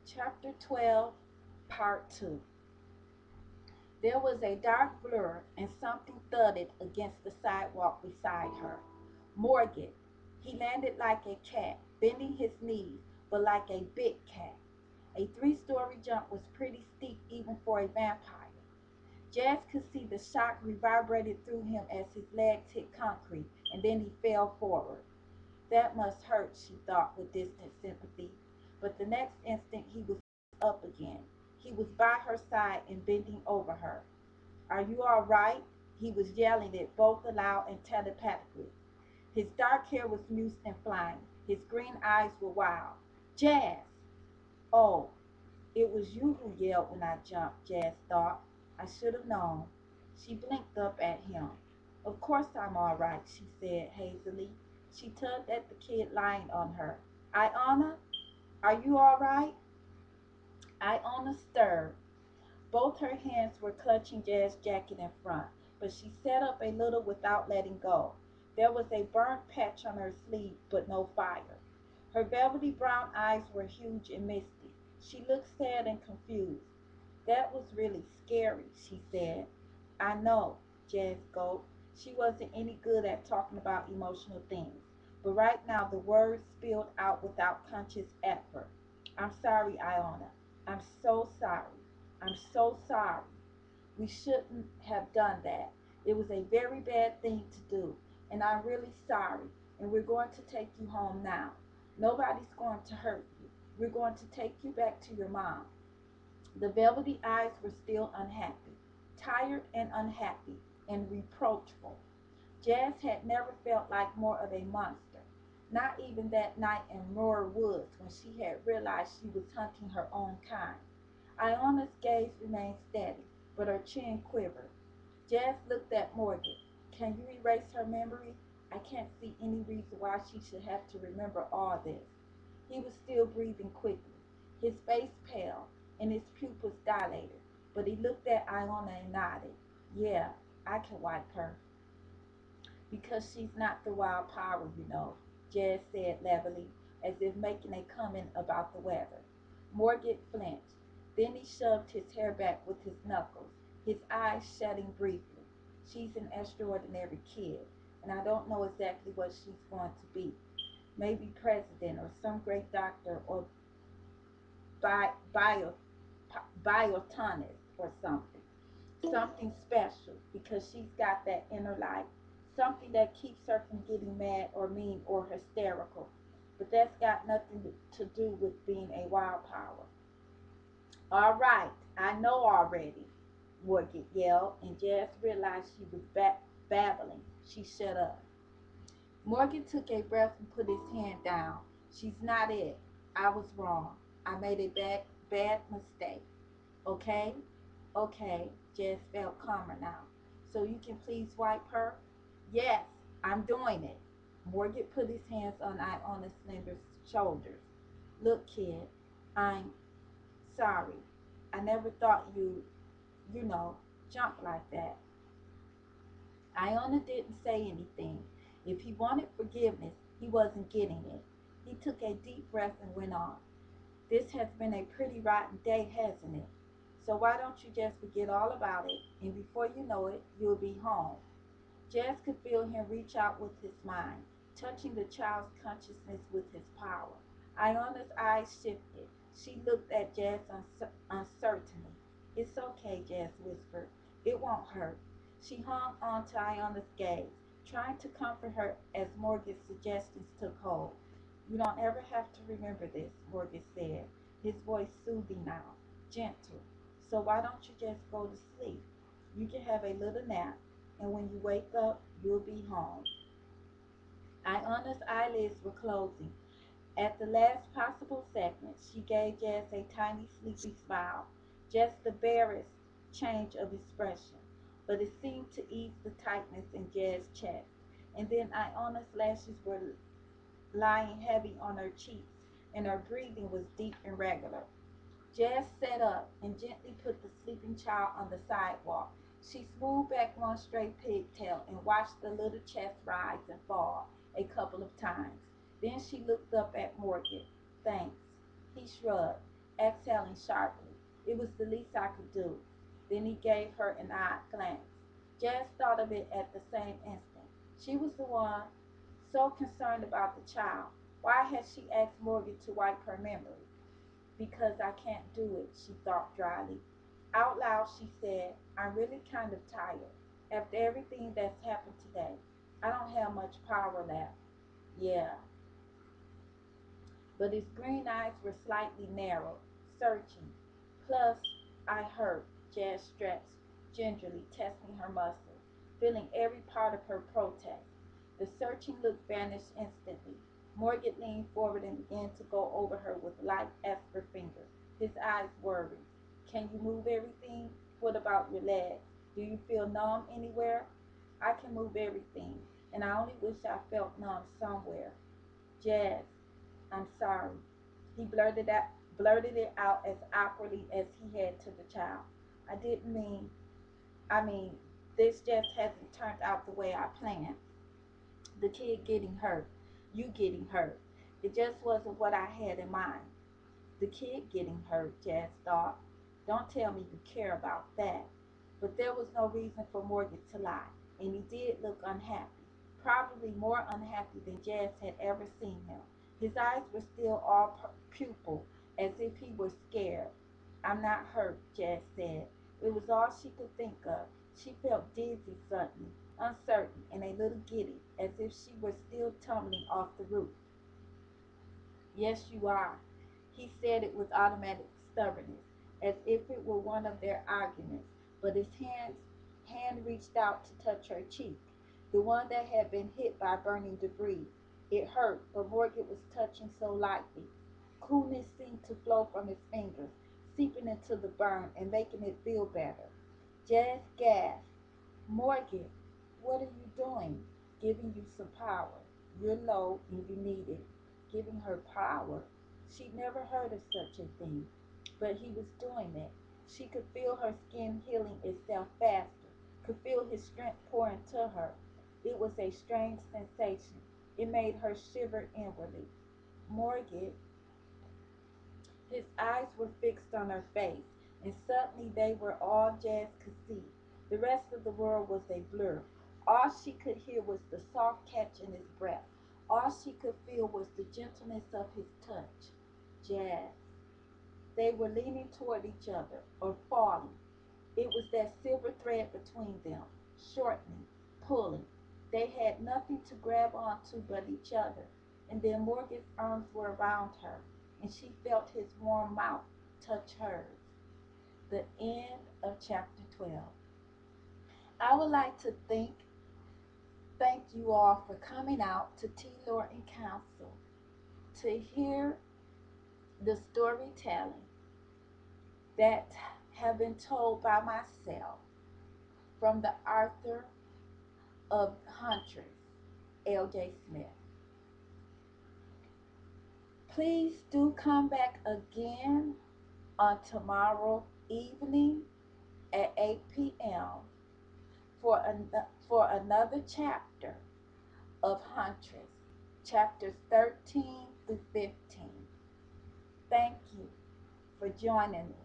Chapter 12, Part 2. There was a dark blur and something thudded against the sidewalk beside her. Morgan. He landed like a cat, bending his knees, but like a big cat. A three-story jump was pretty steep even for a vampire. Jazz could see the shock reverberated through him as his legs hit concrete, and then he fell forward. That must hurt, she thought with distant sympathy. But the next instant he was up again. He was by her side and bending over her. Are you all right? He was yelling it both aloud and telepathically. His dark hair was loose and flying. His green eyes were wild. Jazz! Oh, it was you who yelled when I jumped, Jazz thought. I should have known. She blinked up at him. Of course I'm all right, she said hazily. She tugged at the kid lying on her. Iona, are you all right? Iona stirred. Both her hands were clutching Jazz's jacket in front, but she sat up a little without letting go. There was a burnt patch on her sleeve, but no fire. Her velvety brown eyes were huge and misty. She looked sad and confused. That was really scary, she said. I know, Jazz gulped. She wasn't any good at talking about emotional things, but right now the words spilled out without conscious effort. I'm sorry, Iona. I'm so sorry. I'm so sorry. We shouldn't have done that. It was a very bad thing to do, and I'm really sorry. And we're going to take you home now. Nobody's going to hurt you. We're going to take you back to your mom. The velvety eyes were still unhappy, tired and unhappy, and reproachful. Jazz had never felt like more of a monster, not even that night in Roar Woods when she had realized she was hunting her own kind. Iona's gaze remained steady, but her chin quivered. Jazz looked at Morgan. Can you erase her memory? I can't see any reason why she should have to remember all this. He was still breathing quickly, his face pale, and his pupils dilated, but he looked at Iona and nodded. Yeah, I can wipe her. Because she's not the wild power, Jazz said levelly, as if making a comment about the weather. Morgan flinched. Then he shoved his hair back with his knuckles, his eyes shutting briefly. She's an extraordinary kid, and I don't know exactly what she's going to be. Maybe president or some great doctor or bi- bio, biotonist or something. Something special because she's got that inner light. Something that keeps her from getting mad or mean or hysterical. But that's got nothing to do with being a wild power. All right, I know already, Morgan yelled, and Jazz realized she was babbling. She shut up. Morgan took a breath and put his hand down. She's not it. I was wrong. I made a bad mistake. Okay? Okay. Jess felt calmer now. So you can please wipe her? Yes, I'm doing it. Morgan put his hands on Iona's slender shoulders. Look, kid, I'm sorry. I never thought you jump like that. Iona didn't say anything. If he wanted forgiveness, he wasn't getting it. He took a deep breath and went on. This has been a pretty rotten day, hasn't it? So why don't you just forget all about it, and before you know it, you'll be home. Jazz could feel him reach out with his mind, touching the child's consciousness with his power. Iona's eyes shifted. She looked at Jazz uncertainly. It's okay, Jazz whispered. It won't hurt. She hung on to Iona's gaze, trying to comfort her as Morgan's suggestions took hold. You don't ever have to remember this, Morgan said, his voice soothing now, gentle. So why don't you just go to sleep? You can have a little nap, and when you wake up, you'll be home. Iona's eyelids were closing. At the last possible second, she gave Jess a tiny sleepy smile, just the barest change of expression, but it seemed to ease the tightness in Jess's chest. And then Iona's lashes were lying heavy on her cheeks, and her breathing was deep and regular. Jazz sat up and gently put the sleeping child on the sidewalk. She smoothed back one straight pigtail and watched the little chest rise and fall a couple of times. Then she looked up at Morgan. Thanks. He shrugged. exhaling sharply. It was the least I could do. Then he gave her an odd glance. Jazz thought of it at the same instant. She was the one so concerned about the child. Why had she asked Morgan to wipe her memory? Because I can't do it, she thought dryly. Out loud, she said, I'm really kind of tired. After everything that's happened today, I don't have much power left. Yeah, but his green eyes were slightly narrowed, searching. Plus, I hurt, Jazz stretched, gingerly testing her muscles, feeling every part of her protest. The searching look vanished instantly. Morgan leaned forward and began to go over her with light esper fingers, his eyes worried. Can you move everything? What about your legs? Do you feel numb anywhere? I can move everything, and I only wish I felt numb somewhere. Jazz, I'm sorry. He blurted it out as awkwardly as he had to the child. I didn't mean I mean, this just hasn't turned out the way I planned. The kid getting hurt, you getting hurt. It just wasn't what I had in mind. The kid getting hurt, Jazz thought. Don't tell me you care about that. But there was no reason for Morgan to lie, and he did look unhappy, probably more unhappy than Jazz had ever seen him. His eyes were still all pupil, as if he were scared. I'm not hurt, Jazz said. It was all she could think of. She felt dizzy suddenly, uncertain, and a little giddy, as if she were still tumbling off the roof. Yes, you are. He said it with automatic stubbornness, as if it were one of their arguments, but his hand reached out to touch her cheek, the one that had been hit by burning debris. It hurt, but Morgan was touching so lightly. Coolness seemed to flow from his fingers, seeping into the burn and making it feel better. Jazz gasped. Morgan, what are you doing? Giving you some power. You're low and you need it. Giving her power. She'd never heard of such a thing. But he was doing it. She could feel her skin healing itself faster, could feel his strength pour into her. It was a strange sensation. It made her shiver inwardly. Morgan, his eyes were fixed on her face, and suddenly they were all Jazz could see. The rest of the world was a blur. All she could hear was the soft catch in his breath. All she could feel was the gentleness of his touch. Jazz. They were leaning toward each other, or falling. It was that silver thread between them, shortening, pulling. They had nothing to grab onto but each other. And then Morgan's arms were around her, and she felt his warm mouth touch hers. The end of chapter 12. I would like to thank you all for coming out to T. Lorton Council to hear the storytelling that have been told by myself from the author of Huntress, L.J. Smith. Please do come back again on tomorrow evening at 8 p.m. For another chapter of Huntress, chapters 13 through 15. Thank you for joining me.